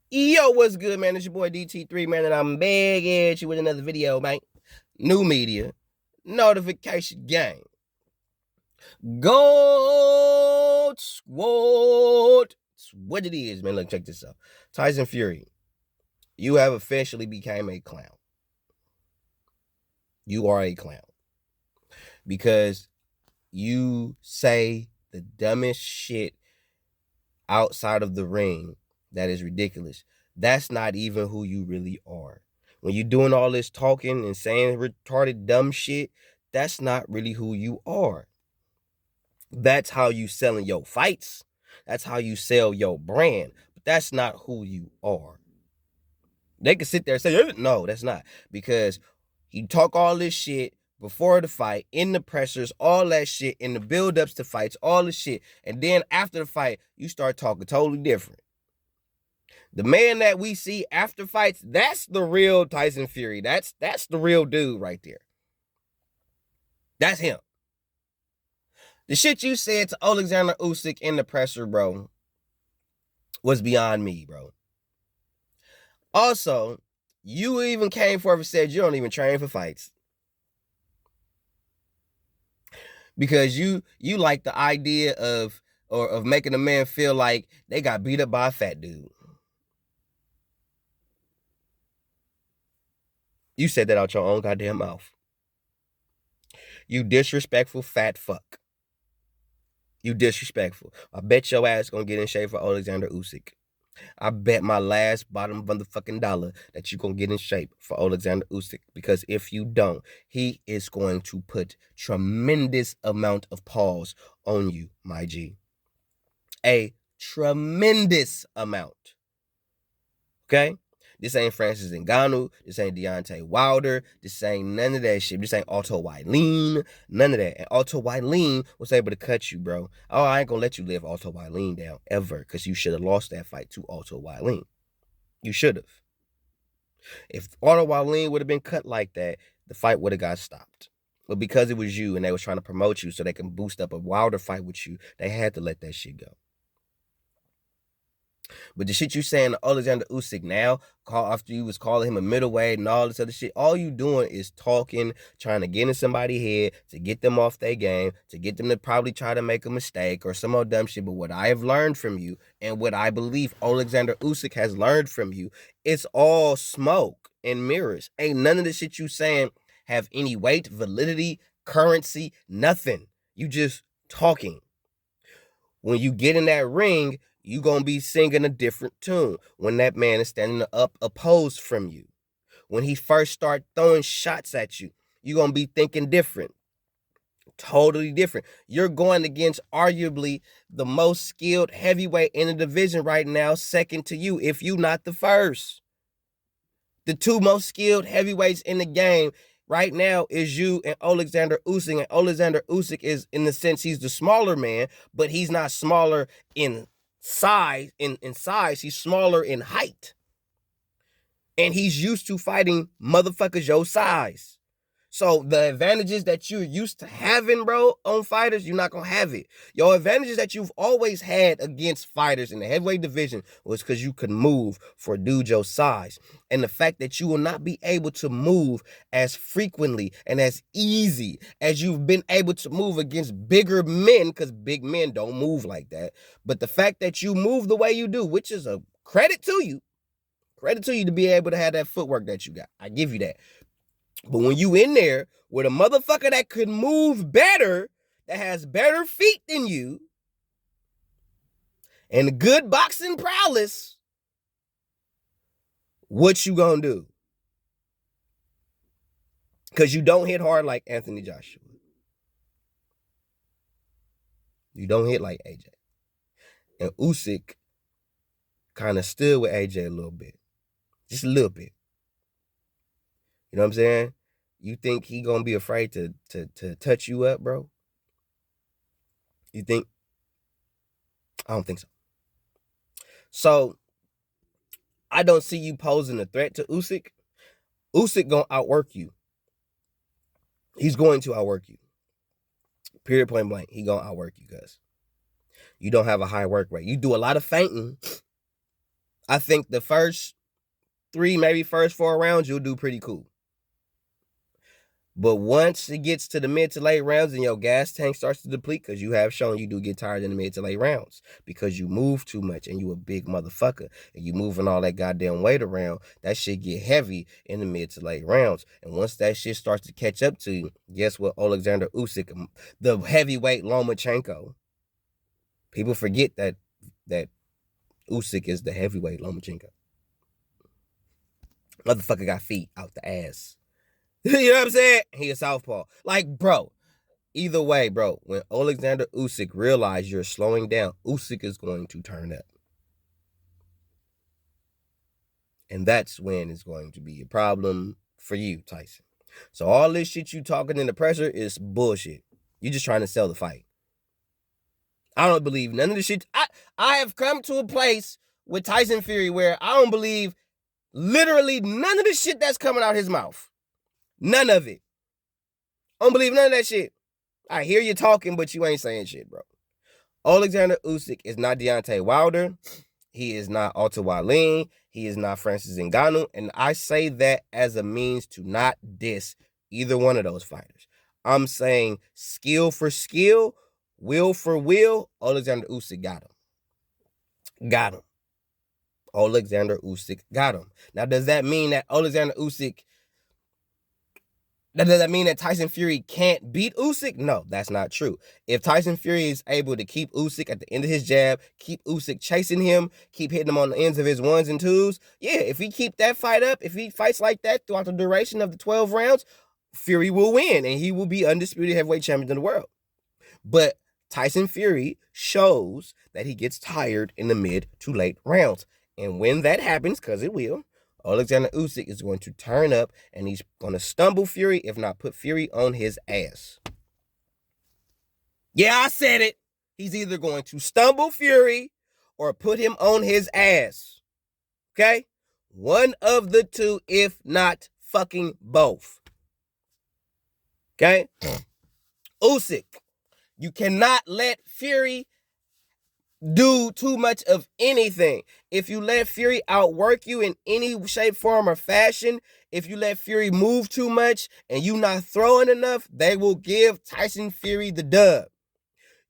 Yo, what's good, man? It's your boy DT3, man, and I'm back at you with another video, man. New media, notification gang. Gold Squad. It's what it is, man. Look, check this out. Tyson Fury, you have officially became a clown. You are a clown. Because you say the dumbest shit outside of the ring that is ridiculous. That's not even who you really are. When you're doing all this talking and saying retarded dumb shit, that's not really who you are. That's how you selling your fights. That's how you sell your brand. But that's not who you are. They can sit there and say, no, that's not. Because you talk all this shit before the fight, in the pressers, all that shit, in the build-ups to fights, all the shit. And then after the fight, you start talking totally different. The man that we see after fights, that's the real Tyson Fury. That's the real dude right there. That's him. The shit you said to Alexander Usyk in the presser, bro, was beyond me, bro. Also, you even came forward and said you don't even train for fights. Because you like the idea of making a man feel like they got beat up by a fat dude. You said that out your own goddamn mouth. You disrespectful fat fuck. You disrespectful. I bet your ass gonna get in shape for Alexander Usyk. I bet my last bottom motherfucking dollar that you gonna get in shape for Alexander Usyk. Because if you don't, he is going to put tremendous amount of pause on you, my G. A tremendous amount. Okay? This ain't Francis Ngannou. This ain't Deontay Wilder. This ain't none of that shit. This ain't Otto Wylien. None of that. And Otto Wylien was able to cut you, bro. Oh, I ain't gonna let you live Otto Wylien down ever, because you should have lost that fight to Otto Wylien. You should have. If Otto Wylien would have been cut like that, the fight would have got stopped. But because it was you and they was trying to promote you so they can boost up a Wilder fight with you, they had to let that shit go. But the shit you saying to Alexander Usyk now, after you was calling him a middleweight and all this other shit, all you doing is talking, trying to get in somebody's head, to get them off their game, to get them to probably try to make a mistake or some old dumb shit. But what I have learned from you, and what I believe Alexander Usyk has learned from you, it's all smoke and mirrors. Ain't none of the shit you saying have any weight, validity, currency, nothing. You just talking. When you get in that ring, you gonna be singing a different tune when that man is standing up opposed from you. When he first start throwing shots at you, you gonna be thinking different. Totally different. You're going against arguably the most skilled heavyweight in the division right now, second to you, if you not the first. The two most skilled heavyweights in the game right now is you and Alexander Usyk. And Alexander Usyk is, in the sense, he's the smaller man, but he's not smaller in size. In size, he's smaller in height. And he's used to fighting motherfuckers your size. So the advantages that you're used to having, bro, on fighters, you're not going to have it. Your advantages that you've always had against fighters in the heavyweight division was because you could move for a dude your size. And the fact that you will not be able to move as frequently and as easy as you've been able to move against bigger men, because big men don't move like that. But the fact that you move the way you do, which is a credit to you to be able to have that footwork that you got. I give you that. But when you in there with a motherfucker that could move better, that has better feet than you, and good boxing prowess, what you gonna do? Because you don't hit hard like Anthony Joshua. You don't hit like AJ. And Usyk kind of stood with AJ a little bit. Just a little bit. You know what I'm saying? You think he gonna be afraid to touch you up, bro? You think? I don't think so. So I don't see you posing a threat to Usyk. Usyk gonna outwork you. He's going to outwork you. Period, point blank. He gonna outwork you, guys. You don't have a high work rate. You do a lot of feinting. I think the first 3, maybe first 4 rounds, you'll do pretty cool. But once it gets to the mid to late rounds and your gas tank starts to deplete, because you have shown you do get tired in the mid to late rounds because you move too much and you a big motherfucker and you moving all that goddamn weight around, that shit get heavy in the mid to late rounds. And once that shit starts to catch up to you, guess what? Alexander Usyk, the heavyweight Lomachenko. People forget that Usyk is the heavyweight Lomachenko. Motherfucker got feet out the ass. You know what I'm saying? He a southpaw. Like, bro, either way, bro, when Alexander Usyk realizes you're slowing down, Usyk is going to turn up. And that's when it's going to be a problem for you, Tyson. So all this shit you talking in the pressure is bullshit. You're just trying to sell the fight. I don't believe none of the shit. I have come to a place with Tyson Fury where I don't believe literally none of the shit that's coming out his mouth. None of it. I don't believe none of that shit. I hear you talking, but you ain't saying shit, bro. Alexander Usyk is not Deontay Wilder. He is not Otto Wallin. He is not Francis Ngannou. And I say that as a means to not diss either one of those fighters. I'm saying skill for skill, will for will, Alexander Usyk got him. Got him. Alexander Usyk got him. Now, does that mean that does that mean that Tyson Fury can't beat Usyk? No, that's not true. If Tyson Fury is able to keep Usyk at the end of his jab, keep Usyk chasing him, keep hitting him on the ends of his ones and twos, yeah, if he keep that fight up, if he fights like that throughout the duration of the 12 rounds, Fury will win and he will be undisputed heavyweight champion of the world. But Tyson Fury shows that he gets tired in the mid to late rounds. And when that happens, because it will, Alexander Usyk is going to turn up and he's going to stumble Fury, if not put Fury on his ass. Yeah, I said it. He's either going to stumble Fury or put him on his ass. Okay? One of the two, if not fucking both. Okay? Usyk, you cannot let Fury do too much of anything. If you let Fury outwork you in any shape, form, or fashion, if you let Fury move too much and you not throwing enough, they will give Tyson Fury the dub.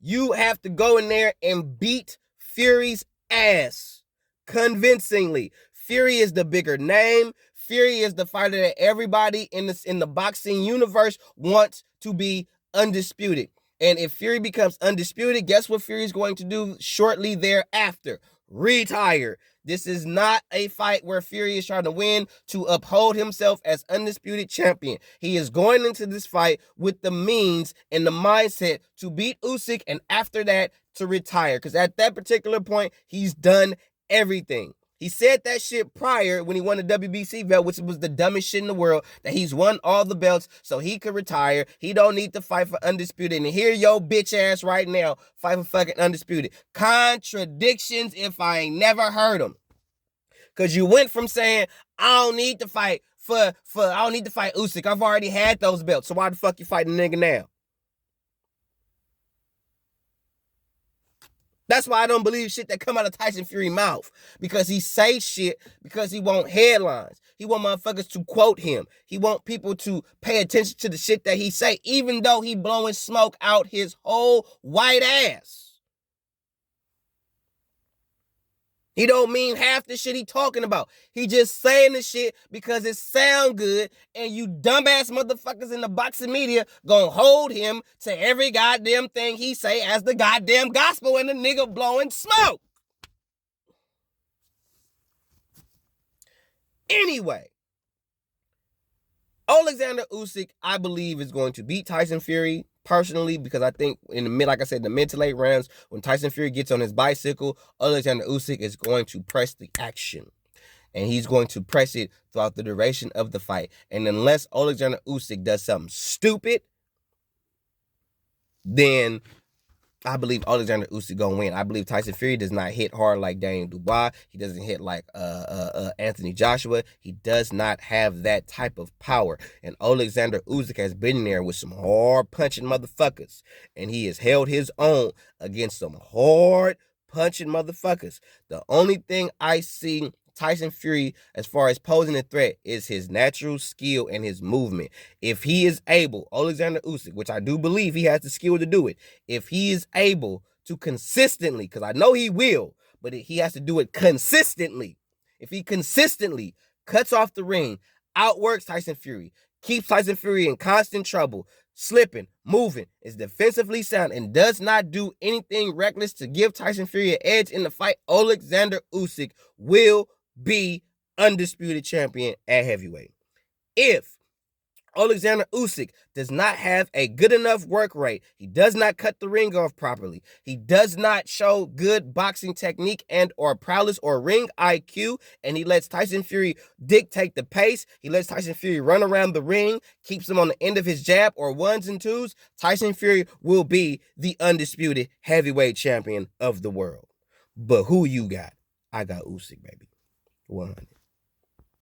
You have to go in there and beat Fury's ass convincingly. Fury is the bigger name. Fury is the fighter that everybody in the boxing universe wants to be undisputed. And if Fury becomes undisputed, guess what Fury's going to do shortly thereafter? Retire. This is not a fight where Fury is trying to win to uphold himself as undisputed champion. He is going into this fight with the means and the mindset to beat Usyk and after that to retire. Because at that particular point, he's done everything. He said that shit prior when he won the WBC belt, which was the dumbest shit in the world, that he's won all the belts so he could retire. He don't need to fight for undisputed. And here your bitch ass right now fight for fucking undisputed. Contradictions if I ain't never heard them. Because you went from saying, I don't need to fight I don't need to fight Usyk. I've already had those belts. So why the fuck you fighting the nigga now? That's why I don't believe shit that come out of Tyson Fury's mouth. Because he say shit because he want headlines. He want motherfuckers to quote him. He want people to pay attention to the shit that he say, even though he blowing smoke out his whole white ass. He don't mean half the shit he talking about. He just saying the shit because it sound good, and you dumbass motherfuckers in the boxing media gonna hold him to every goddamn thing he say as the goddamn gospel and the nigga blowing smoke. Anyway, Alexander Usyk, I believe, is going to beat Tyson Fury personally, because I think in the mid, like I said, the mid to late rounds, when Tyson Fury gets on his bicycle, Alexander Usyk is going to press the action. And he's going to press it throughout the duration of the fight. And unless Alexander Usyk does something stupid, then I believe Alexander Usyk gonna win. I believe Tyson Fury does not hit hard like Daniel Dubois. He doesn't hit like Anthony Joshua. He does not have that type of power. And Alexander Usyk has been there with some hard punching motherfuckers, and he has held his own against some hard punching motherfuckers. The only thing I see Tyson Fury, as far as posing a threat, is his natural skill and his movement. If he is able, Alexander Usyk, which I do believe he has the skill to do it, if he is able to consistently, because I know he will, but he has to do it consistently. If he consistently cuts off the ring, outworks Tyson Fury, keeps Tyson Fury in constant trouble, slipping, moving, is defensively sound, and does not do anything reckless to give Tyson Fury an edge in the fight, Alexander Usyk will be undisputed champion at heavyweight. If Alexander Usyk does not have a good enough work rate, he does not cut the ring off properly, he does not show good boxing technique and or prowess or ring IQ, and he lets Tyson Fury dictate the pace, he lets Tyson Fury run around the ring, keeps him on the end of his jab or ones and twos, Tyson Fury will be the undisputed heavyweight champion of the world. But who you got? I got Usyk, baby. 100.